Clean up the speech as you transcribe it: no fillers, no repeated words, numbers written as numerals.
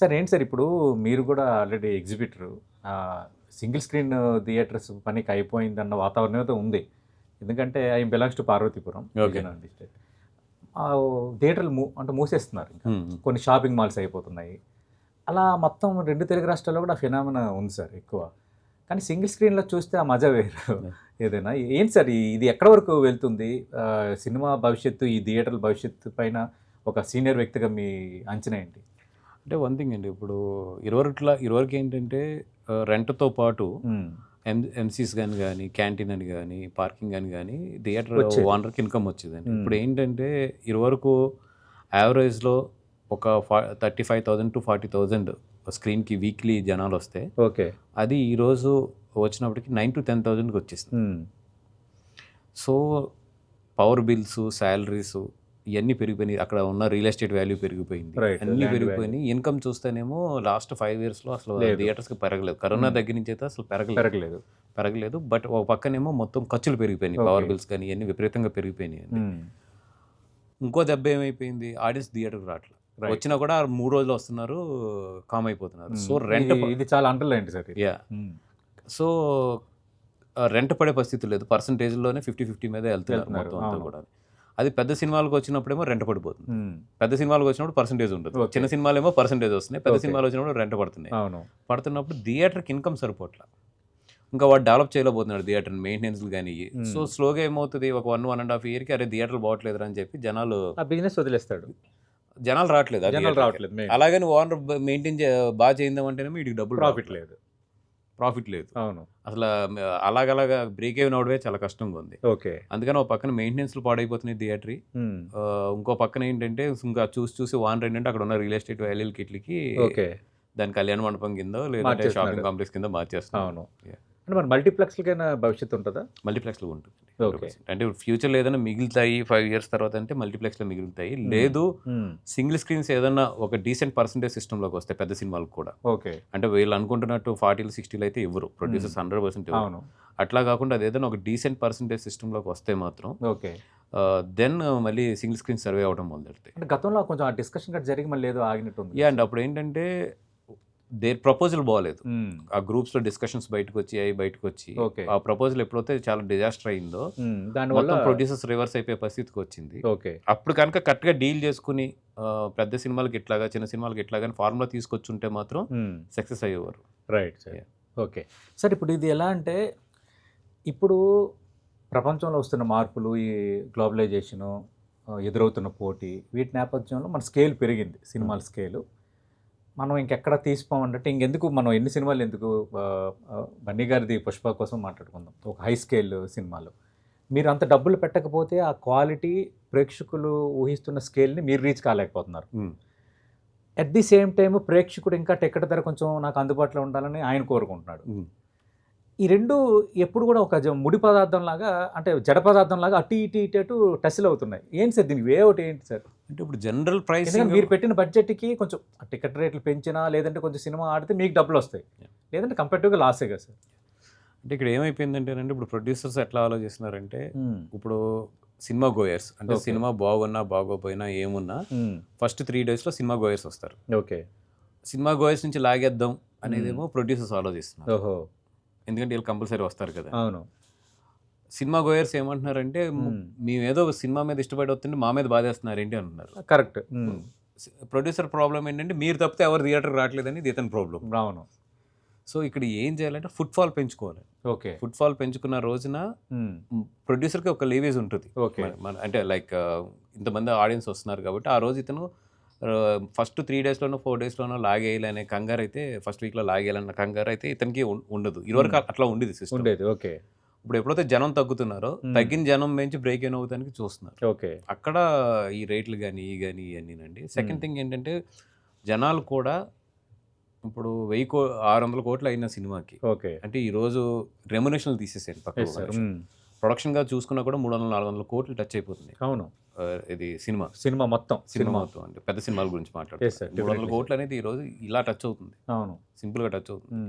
Sir ఏంటి sir ఇప్పుడు మీరు కూడా already exhibitor. Single screen theatres పనికి అయిపోయిందన్న వాతావరణం అయితే ఉంది. ఎందుకంటే I belongs to Parvathipuram Vizianagaram district. థియేటర్లు అంటే మూసేస్తున్నారు ఇంకా. కొన్ని షాపింగ్ మాల్స్ అయిపోతున్నాయి. అలా మొత్తం 2 తెలుగు రాష్ట్రాల్లో కూడా ఫినామినా ఉంది సార్ ఎక్కువ. కానీ సింగిల్ స్క్రీన్‌లో చూస్తే ఆ మజా వేరు ఏదైనా. ఏంటి సార్ ఇది ఎక్కడి వరకు వెళ్తుంది? సినిమా భవిష్యత్తు, ఈ థియేటర్ల భవిష్యత్తు పైన ఒక సీనియర్ వ్యక్తిగా మీ అంచనా ఏంటి? అంటే వన్ థింగ్ అండి, ఇప్పుడు ఇదివరకు ఏంటంటే రెంట్‌తో పాటు ఎంసీస్ కానీ క్యాంటీన్ అని కానీ పార్కింగ్ అని కానీ థియేటర్ ఓనర్‌కి ఇన్కమ్ వచ్చేదండి. ఇప్పుడు ఏంటంటే ఇదివరకు యావరేజ్‌లో ఒక 35,000 to 40,000 స్క్రీన్‌కి వీక్లీ జనాలు వస్తే ఓకే, అది ఈరోజు వచ్చినప్పటికి 9,000 to 10,000కి వచ్చేస్తుంది. సో పవర్ బిల్స్, శాలరీస్ ఇవన్నీ పెరిగిపోయినాయి. అక్కడ ఉన్న రియల్ ఎస్టేట్ వాల్యూ పెరిగిపోయింది, అన్నీ పెరిగిపోయినాయి. ఇన్కమ్ చూస్తేనేమో లాస్ట్ 5 yearsలో అసలు థియేటర్స్కి పెరగలేదు. కరోనా దగ్గర నుంచి అయితే అసలు పెరగలేదు. బట్ ఒక పక్కనేమో మొత్తం ఖర్చులు పెరిగిపోయినాయి, పవర్ బిల్స్ కానీ ఇవన్నీ విపరీతంగా పెరిగిపోయినాయి. ఇంకో దెబ్బ ఏమైపోయింది, ఆడియన్స్ థియేటర్కి రావట్లేదు. వచ్చినా కూడా 3 రోజులు వస్తున్నారు, కామ్ అయిపోతున్నారు. సో రెంట్ ఇది చాలా అంటర్లైన్ సార్. సో రెంట్ పడే పరిస్థితి లేదు. పర్సంటేజ్లోనే 50-50 మీద వెళ్తున్నారు మొత్తం అంతా కూడా. అది పెద్ద సినిమాలకు వచ్చినప్పుడేమో రెంట్ పడిపోతుంది. పెద్ద సినిమాలకు వచ్చినప్పుడు పర్సంటేజ్ ఉంటుంది. చిన్న సినిమాలు ఏమో పర్సంటేజ్ వస్తున్నాయి, పెద్ద సినిమాలు వచ్చినప్పుడు రెంట్ పడుతున్నాయి. పడుతున్నప్పుడు థియేటర్కి ఇన్కమ్ సరిపోట్లా. ఇంకా వాడు డెవలప్ చేయలేకపోతున్నాడు థియేటర్ మెయింటెనెన్స్ కానీ. సో స్లోగా ఏమవుతుంది, ఒక 1.5 yearకి అరే థియేటర్లు బాగట్లేదు అని చెప్పి జనాలు బిజినెస్ వదిలేస్తాడు. జనాలు రావట్లేదు. అలాగని ఓనర్ మెయింటైన్ బాగా చేయిందామంటేనేమో వీడికి డబ్బులు ప్రాఫిట్ లేదు. అవును, అసలు అలాగలాగా బ్రేక్ అయిన అవడమే చాలా కష్టంగా ఉంది. ఓకే, అందుకని ఒక పక్కన మెయింటెనెన్స్లు పాడైపోతున్నాయి థియేటర్. ఇంకో పక్కన ఏంటంటే ఇంకా చూసి వానర్ ఏంటంటే అక్కడ ఉన్న రియల్ ఎస్టేట్ వాల్యూలకి ఇట్లకి దాని కళ్యాణ మండపం కింద లేదంటే షాపింగ్ కాంప్లెక్స్ కింద మార్చేస్తున్నాం. అవును, అంటే మరి మల్టీప్లెక్స్లకైనా భవిష్యత్తు ఉంటుందా? మల్టీప్లెక్స్లో ఉంటుంది. అంటే ఫ్యూచర్లో ఏదైనా మిగులుతాయి 5 years తర్వాత అంటే మల్టీప్లెక్స్లో మిగులుతాయి. లేదు సింగిల్ స్క్రీన్స్ ఏదన్నా ఒక డీసెంట్ పర్సెంటేజ్ సిస్టంలోకి వస్తాయి పెద్ద సినిమాలకు కూడా. ఓకే, అంటే వీళ్ళు అనుకుంటున్నట్టు 40-60 అయితే ఇవ్వరు ప్రొడ్యూసర్స్, 100% ఇవ్వరు. అట్లా కాకుండా అది ఏదైనా ఒక డీసెంట్ పర్సెంటేజ్ సిస్టంలోకి వస్తే మాత్రం ఓకే, దెన్ మళ్ళీ సింగిల్ స్క్రీన్ సర్వే అవడం మొదలెడతాయి. అంటే గతంలో కొంచెం ఆ డిస్కషన్ కూడా జరిగి మళ్ళీ ఏదో ఆగినట్టుంది. అండ్ అప్పుడు ఏంటంటే దేర్ ప్రపోజల్ బాగాలేదు. ఆ గ్రూప్స్లో డిస్కషన్స్ బయటకు వచ్చి ఆ ప్రపోజల్ ఎప్పుడైతే చాలా డిజాస్టర్ అయిందో దానివల్ల ప్రొడ్యూసర్స్ రివర్స్ అయిపోయే పరిస్థితికి వచ్చింది. అప్పుడు కనుక కరెక్ట్గా డీల్ చేసుకుని పెద్ద సినిమాలకి ఇట్లాగా చిన్న సినిమాలకి ఇట్లాగా ఫార్ములా తీసుకొచ్చుంటే మాత్రం సక్సెస్ అయ్యేవారు. Right sir. ఓకే సార్, ఇప్పుడు ఇది ఎలా అంటే ఇప్పుడు ప్రపంచంలో వస్తున్న మార్పులు, ఈ గ్లోబలైజేషను, ఎదురవుతున్న పోటీ, వీటి నేపథ్యంలో మన స్కేల్ పెరిగింది, సినిమాల స్కేలు. మనం ఇంకెక్కడ తీసిపోమంటే ఇంకెందుకు మనం ఎన్ని సినిమాలు ఎందుకు, బన్నీ గారిది పుష్ప కోసం మాట్లాడుకుందాం, ఒక హై స్కేల్ సినిమాలు. మీరు అంత డబ్బులు పెట్టకపోతే ఆ క్వాలిటీ ప్రేక్షకులు ఊహిస్తున్న స్కేల్ని మీరు రీచ్ కాలేకపోతున్నారు. అట్ ది సేమ్ టైం ప్రేక్షకుడు ఇంకా టికెట్ ధర కొంచెం నాకు అందుబాటులో ఉండాలని ఆయన కోరుకుంటున్నాడు. ఈ రెండు ఎప్పుడు కూడా ఒక ముడి పదార్థం లాగా, అంటే జడ పదార్థం లాగా అటు ఇటు టస్లు అవుతున్నాయి. ఏంటి సార్ దీనికి వే అవుట్ ఏంటి సార్? అంటే ఇప్పుడు జనరల్ ప్రైస్ మీరు పెట్టిన బడ్జెట్కి కొంచెం టికెట్ రేట్లు పెంచినా లేదంటే కొంచెం సినిమా ఆడితే మీకు డబ్బులు వస్తాయి, లేదంటే కంపేటివ్గా లాసే కదా సార్. అంటే ఇక్కడ ఏమైపోయిందంటే ఇప్పుడు ప్రొడ్యూసర్స్ ఎట్లా ఆలోచిస్తున్నారంటే, ఇప్పుడు సినిమా గోయర్స్ అంటే సినిమా బాగున్నా బాగోపోయినా ఏమున్నా ఫస్ట్ 3 daysలో సినిమా గోయర్స్ వస్తారు. ఓకే, సినిమా గోయర్స్ నుంచి లాగేద్దాం అనేదేమో ప్రొడ్యూసర్స్ ఆలోచిస్తున్నారు. ఎందుకంటే వీళ్ళు కంపల్సరీ వస్తారు కదా. అవును, సినిమా గోయర్స్ ఏమంటున్నారంటే మేము ఏదో సినిమా మీద ఇష్టపడి వస్తుంటే మా మీద బాధేస్తున్నారు ఏంటి అంటున్నారు. కరెక్ట్. ప్రొడ్యూసర్ ప్రాబ్లం ఏంటంటే మీరు తప్పితే ఎవరు థియేటర్ రావట్లేదని ఇది ఇతని ప్రాబ్లం. అవును. సో ఇక్కడ ఏం చేయాలంటే ఫుట్ఫాల్ పెంచుకోవాలి. ఓకే, ఫుట్ఫాల్ పెంచుకున్న రోజున ప్రొడ్యూసర్కి ఒక లీవేజ్ ఉంటుంది. అంటే లైక్ ఇంతమంది ఆడియన్స్ వస్తున్నారు కాబట్టి ఆ రోజు ఇతను ఫస్ట్ 3 daysలోనో 4 daysలోనో లాగేయాలనే కంగారు అయితే, ఫస్ట్ వీక్లో లాగేయాలన్న కంగారు అయితే ఇతనికి ఉండదు. ఇదివరకు అట్లా ఉండేది సిస్టమ్. ఓకే, ఇప్పుడు ఎప్పుడైతే జనం తగ్గుతున్నారో తగ్గిన జనం పెంచి బ్రేక్ అయిన అవుతానికి చూస్తున్నారు. ఓకే, అక్కడ ఈ రేట్లు కానీ ఇవన్నీనండి. సెకండ్ థింగ్ ఏంటంటే జనాలు కూడా ఇప్పుడు 600 కోట్లు అయిన సినిమాకి అంటే ఈరోజు రెమ్యునేషన్లు తీసేసారు పక్కన. ప్రొడక్షన్గా చూసుకున్నా కూడా 300-400 కోట్లు టచ్ అయిపోతుంది. అవును, ఇది సినిమా మొత్తం అంటే పెద్ద సినిమాల గురించి మాట్లాడుతారు. 300 కోట్లు అనేది ఈరోజు ఇలా టచ్ అవుతుంది. అవును, సింపుల్గా టచ్ అవుతుంది.